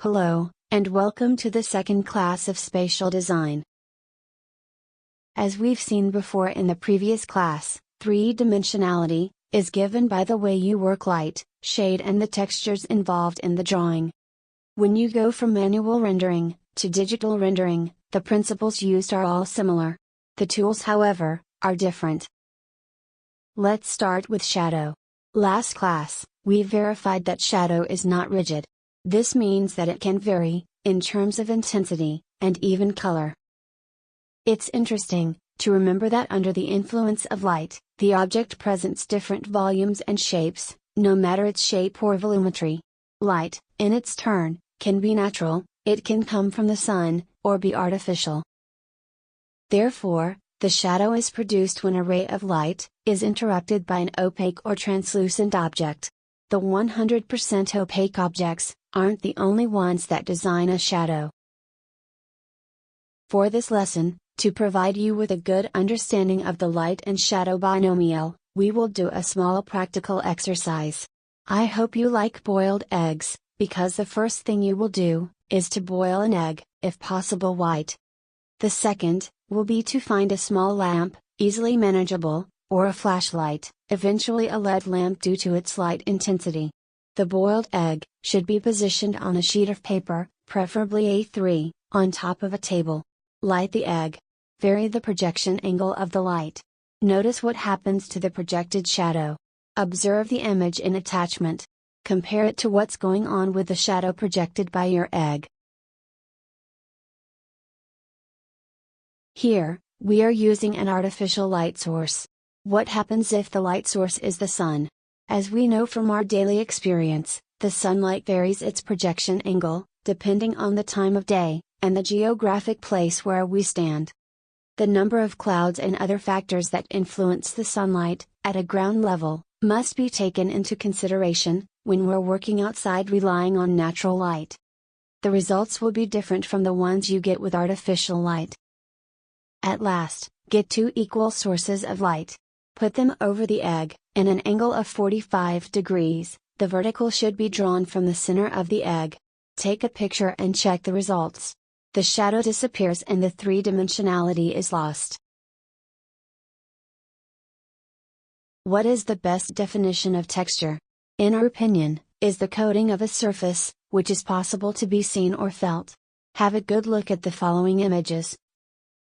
Hello, and welcome to the second class of spatial design. As we've seen before in the previous class, three-dimensionality is given by the way you work light, shade and the textures involved in the drawing. When you go from manual rendering to digital rendering, the principles used are all similar. The tools, however, are different. Let's start with shadow. Last class, we verified that shadow is not rigid. This means that it can vary, in terms of intensity, and even color. It's interesting to remember that under the influence of light, the object presents different volumes and shapes, no matter its shape or volumetry. Light, in its turn, can be natural, it can come from the sun, or be artificial. Therefore, the shadow is produced when a ray of light is interrupted by an opaque or translucent object. The 100% opaque objects aren't the only ones that design a shadow. For this lesson, to provide you with a good understanding of the light and shadow binomial, we will do a small practical exercise. I hope you like boiled eggs, because the first thing you will do is to boil an egg, if possible white. The second will be to find a small lamp, easily manageable, or a flashlight, eventually a LED lamp due to its light intensity. The boiled egg should be positioned on a sheet of paper, preferably A3, on top of a table. Light the egg. Vary the projection angle of the light. Notice what happens to the projected shadow. Observe the image in attachment. Compare it to what's going on with the shadow projected by your egg. Here, we are using an artificial light source. What happens if the light source is the sun? As we know from our daily experience, the sunlight varies its projection angle, depending on the time of day, and the geographic place where we stand. The number of clouds and other factors that influence the sunlight, at a ground level, must be taken into consideration, when we're working outside relying on natural light. The results will be different from the ones you get with artificial light. At last, get two equal sources of light. Put them over the egg, in an angle of 45 degrees, the vertical should be drawn from the center of the egg. Take a picture and check the results. The shadow disappears and the three-dimensionality is lost. What is the best definition of texture? In our opinion, is the coating of a surface, which is possible to be seen or felt. Have a good look at the following images.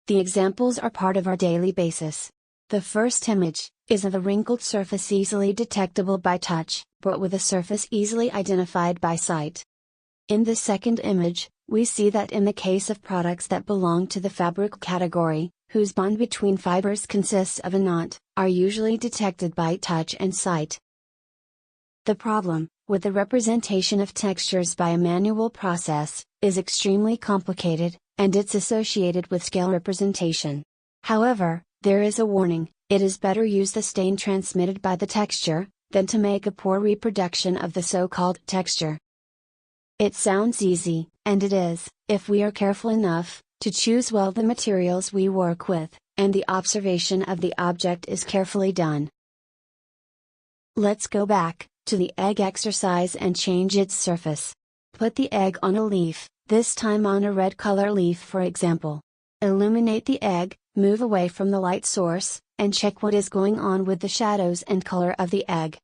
The examples are part of our daily basis. The first image is of a wrinkled surface easily detectable by touch, but with a surface easily identified by sight. In the second image, we see that in the case of products that belong to the fabric category, whose bond between fibers consists of a knot, are usually detected by touch and sight. The problem with the representation of textures by a manual process is extremely complicated, and it's associated with scale representation. However, there is a warning: it is better use the stain transmitted by the texture, than to make a poor reproduction of the so-called texture. It sounds easy, and it is, if we are careful enough to choose well the materials we work with, and the observation of the object is carefully done. Let's go back to the egg exercise and change its surface. Put the egg on a leaf, this time on a red color leaf for example. Illuminate the egg, move away from the light source, and check what is going on with the shadows and color of the egg.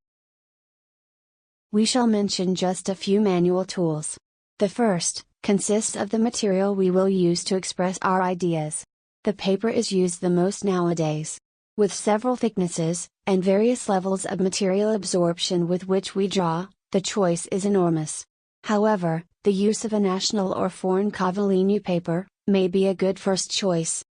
We shall mention just a few manual tools. The first consists of the material we will use to express our ideas. The paper is used the most nowadays. With several thicknesses, and various levels of material absorption with which we draw, the choice is enormous. However, the use of a national or foreign Cavallini paper may be a good first choice.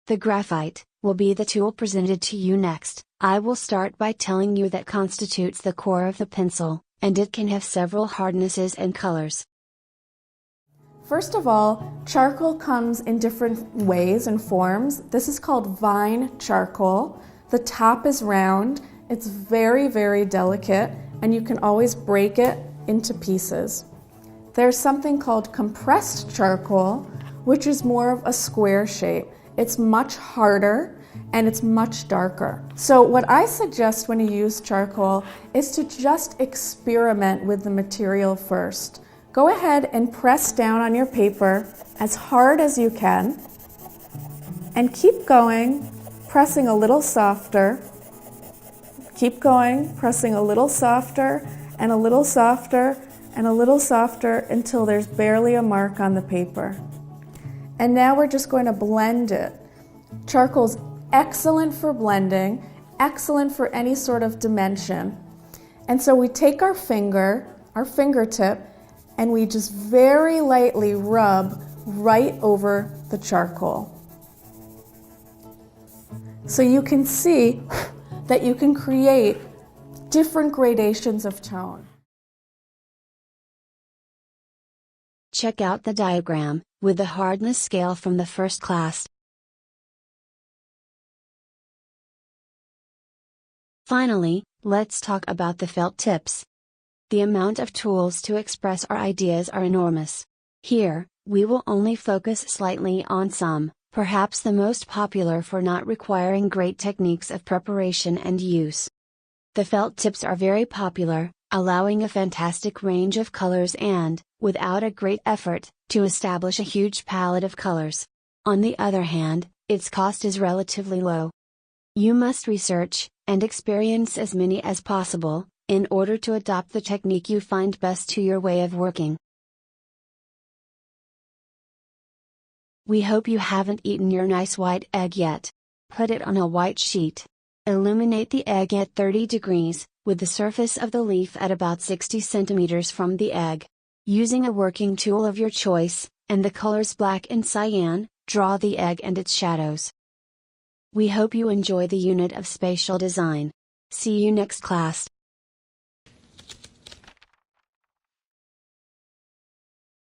The graphite will be the tool presented to you next. I will start by telling you that constitutes the core of the pencil, and it can have several hardnesses and colors. First of all, charcoal comes in different ways and forms. This is called vine charcoal. The top is round, it's very, very delicate, and you can always break it into pieces. There's something called compressed charcoal, which is more of a square shape. It's much harder, and it's much darker. So what I suggest when you use charcoal is to just experiment with the material first. Go ahead and press down on your paper as hard as you can and keep going, pressing a little softer. Keep going, pressing a little softer and a little softer and a little softer until there's barely a mark on the paper. And now we're just going to blend it. Charcoal's excellent for blending, excellent for any sort of dimension. And so we take our fingertip, and we just very lightly rub right over the charcoal. So you can see that you can create different gradations of tone. Check out the diagram with the hardness scale from the first class. Finally, let's talk about the felt tips. The amount of tools to express our ideas are enormous. Here, we will only focus slightly on some, perhaps the most popular for not requiring great techniques of preparation and use. The felt tips are very popular, allowing a fantastic range of colors and, without a great effort, to establish a huge palette of colors. On the other hand, its cost is relatively low. You must research, and experience as many as possible, in order to adopt the technique you find best to your way of working. We hope you haven't eaten your nice white egg yet. Put it on a white sheet. Illuminate the egg at 30 degrees, with the surface of the leaf at about 60 centimeters from the egg. Using a working tool of your choice, and the colors black and cyan, draw the egg and its shadows. We hope you enjoy the unit of spatial design. See you next class.